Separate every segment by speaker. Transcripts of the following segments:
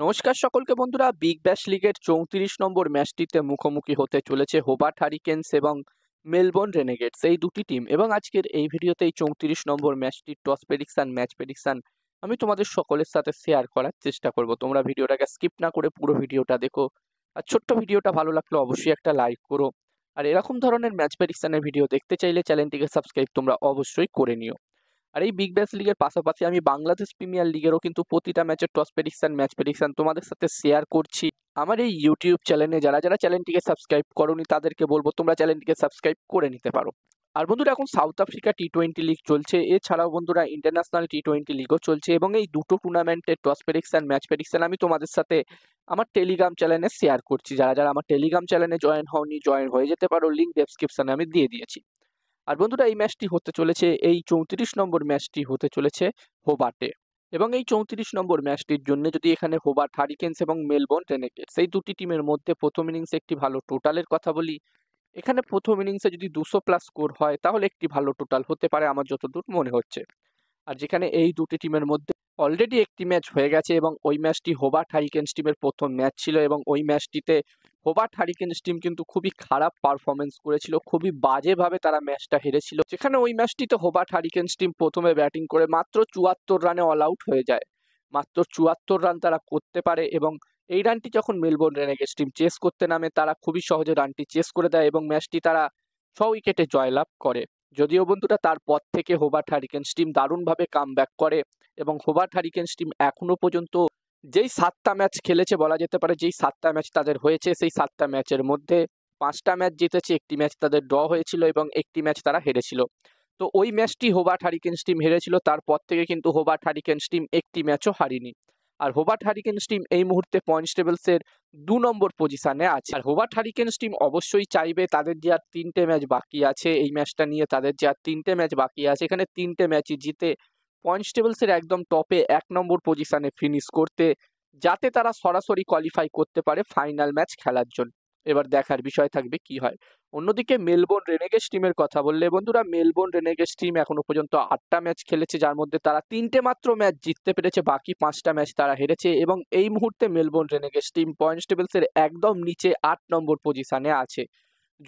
Speaker 1: নমস্কার সকলকে বন্ধুরা, বিগ ব্যাশ লিগের 34 নম্বর ম্যাচটিতে মুখোমুখি হতে চলেছে হোবার্ট হারিকেনস এবং মেলবোর্ন রেনেগেডস এই দুটি টিম। এবং আজকের এই ভিডিওতে এই 34 নম্বর ম্যাচটির টস প্রেডিকশন, ম্যাচ প্রেডিকশন আমি তোমাদের সকলের সাথে শেয়ার করার চেষ্টা করব। তোমরা ভিডিওটাকে স্কিপ না করে পুরো ভিডিওটা দেখো। আর ছোট্ট ভিডিওটা ভালো লাগলে অবশ্যই একটা লাইক করো। আর এরকম ধরনের ম্যাচ প্রেডিকশনের ভিডিও দেখতে চাইলে চ্যানেলটিকে সাবস্ক্রাইব তোমরা অবশ্যই করে নিও। আর এই বিগ ব্যাশ লিগের পাশাপাশি আমি বাংলাদেশ প্রিমিয়ার লিগেরও কিন্তু প্রতিটা ম্যাচের টস প্রেডিকশন, ম্যাচ প্রেডিকশন তোমাদের সাথে শেয়ার করছি আমার এই ইউটিউব চ্যানেলে। যারা যারা চ্যানেলটিকে সাবস্ক্রাইব করোনি তাদেরকে বলবো তোমরা চ্যানেলটিকে সাবস্ক্রাইব করে নিতে পারো। আর বন্ধুরা, এখন সাউথ আফ্রিকা টি-20 লিগ চলছে, এছাড়াও বন্ধুরা ইন্টারন্যাশনাল টি-20 লিগও চলছে। এবং এই দুটো টুর্নামেন্টের টস প্রেডিকশন, ম্যাচ প্রেডিকশন আমি তোমাদের সাথে আমার টেলিগ্রাম চ্যানেলে শেয়ার করছি। যারা যারা আমার টেলিগ্রাম চ্যানেলে জয়েন হওনি, জয়েন হয়ে যেতে পারো, লিঙ্ক ডেসক্রিপশনে আমি দিয়ে দিয়েছি। আর বন্ধুরা, এই ম্যাচটি হতে চলেছে, এই 34 নম্বর ম্যাচটি হতে চলেছে হোবার্টে। এবং এই 34 নম্বর ম্যাচটির জন্য যদি এখানে হোবার্ট হারিকেনস এবং মেলবোর্ন রেনেগেডস এই দুটি টিমের মধ্যে প্রথম ইনিংসে একটি ভালো টোটালের কথা বলি, এখানে প্রথম ইনিংসে যদি 200+ স্কোর হয় তাহলে একটি ভালো টোটাল হতে পারে আমার যতদূর মনে হচ্ছে। আর যেখানে এই দুটি টিমের মধ্যে অলরেডি একটি ম্যাচ হয়ে গেছে এবং ওই ম্যাচটি হোবার্ট হারিকেনস টিমের প্রথম ম্যাচ ছিল। এবং ওই ম্যাচটিতে হোবার্ট হারিকেনস টিম কিন্তু খুবই খারাপ পারফরমেন্স করেছিল, খুবই বাজেভাবে তারা ম্যাচটা হেরেছিল। যেখানে ওই ম্যাচটিতে হোবার্ট হারিকেনস টিম প্রথমে ব্যাটিং করে মাত্র 74 রানে অল আউট হয়ে যায়। মাত্র 74 রান তারা করতে পারে এবং এই রানটি যখন মেলবোর্ন রেনেগেডস টিম চেস করতে নামে তারা খুবই সহজে রানটি চেস করে দেয় এবং ম্যাচটি তারা 6 উইকেটে জয়লাভ করে। যদিও বন্ধুরা তারপর থেকে হোবার্ট হারিকেনস টিম দারুণভাবে কামব্যাক করে এবং হোবার্ট হারিকেনস টিম এখনো পর্যন্ত যেই 7টা ম্যাচ খেলেছে, বলা যেতে পারে যেই 7টা ম্যাচ তাদের হয়েছে, সেই 7টা ম্যাচের মধ্যে 5টা ম্যাচ জিতেছে, একটি ম্যাচ তাদের ড্র হয়েছিল এবং একটি ম্যাচ তারা হেরেছিল। তো ওই ম্যাচটি হোবার্ট হারিকেনস টিম হেরেছিল, তারপর থেকে কিন্তু হোবার্ট হারিকেনস টিম একটি ম্যাচও হারেনি। আর হোবার্ট হারিকেনস টিম এই মুহূর্তে পয়েন্টস টেবিলসের 2 নম্বর পজিশনে আছে। আর হোবার্ট হারিকেনস টিম অবশ্যই চাইবে তাদের যে আর 3টে ম্যাচ বাকি আছে, এই ম্যাচটা নিয়ে তাদের যে আর 3টে ম্যাচ বাকি আছে, এখানে 3টে ম্যাচই জিতে পয়েন্টস টেবিলসের একদম টপে 1 নম্বর পজিশনে ফিনিশ করতে, যাতে তারা সরাসরি কোয়ালিফাই করতে পারে ফাইনাল ম্যাচ খেলার জন্য। এবার দেখার বিষয় থাকবে কি হয়। অন্যদিকে মেলবোর্ন রেনেগেডস টিমের কথা বললে বন্ধুরা, মেলবোর্ন রেনেগেডস টিম এখনো পর্যন্ত 8টা ম্যাচ খেলেছে, যার মধ্যে তারা 3টে মাত্র ম্যাচ জিততে পেরেছে, বাকি 5টা ম্যাচ তারা হেরেছে। এবং এই মুহূর্তে মেলবোর্ন রেনেগেডস টিম পয়েন্টস টেবিলসের একদম নিচে 8 নম্বর পজিশনে আছে।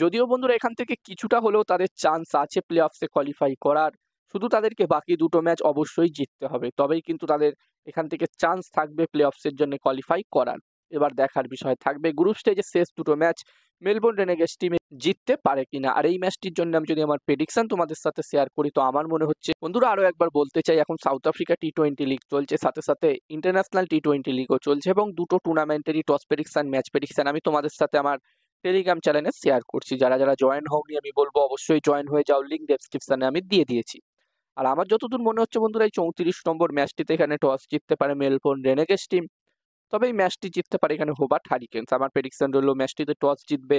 Speaker 1: যদিও বন্ধুরা এখান থেকে কিছুটা হলেও তাদের চান্স আছে প্লে অফসে কোয়ালিফাই করার, শুধু তাদেরকে বাকি দুটো ম্যাচ অবশ্যই জিততে হবে, তবেই কিন্তু তাদের এখান থেকে চান্স থাকবে প্লে অফসের জন্য কোয়ালিফাই করার। এবার দেখার বিষয় থাকবে গ্রুপ স্টেজে শেষ দুটো ম্যাচ মেলবোর্ন রেনেগেডস টিমে জিততে পারে কিনা। আর এই ম্যাচটির জন্য আমি যদি আমার প্রেডিকশন তোমাদের সাথে শেয়ার করি, তো আমার মনে হচ্ছে বন্ধুরা, আরো একবার বলতে চাই, এখন সাউথ আফ্রিকা টি-20 লিগ চলছে, সাথে সাথে ইন্টারন্যাশনাল টি-20 লিগও চলছে এবং দুটো টুর্নামেন্টেরই টস প্রেডিকশন, ম্যাচ প্রেডিকশন আমি তোমাদের সাথে আমার টেলিগ্রাম চ্যানেলে শেয়ার করছি। যারা যারা জয়েন হওনি আমি বলবো অবশ্যই জয়েন হয়ে যাও, লিঙ্ক ডেসক্রিপশনে আমি দিয়ে দিয়েছি। আর আমার যতদূর মনে হচ্ছে বন্ধুরা, এই 34 নম্বর ম্যাচটিতে এখানে টস জিততে পারে মেলবোর্ন রেনেগেডস টিম, তবে এই ম্যাচটি জিততে পারে এখানে হোবার্ট হারিকেনস। আমার প্রেডিকশন রইল ম্যাচটিতে টস জিতবে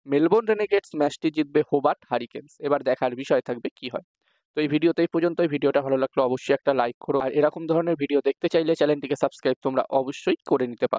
Speaker 1: মেলবোর্ন রেনেগেডস, ম্যাচটি জিতবে হোবার্ট হারিকেনস। এবার দেখার বিষয় থাকবে কি হয়। তো এই ভিডিওতে এই পর্যন্ত। এই ভিডিওটা ভালো লাগলে অবশ্যই একটা লাইক করো। আর এরকম ধরনের ভিডিও দেখতে চাইলে চ্যানেলটিকে সাবস্ক্রাইব তোমরা অবশ্যই করে নিতে পারো।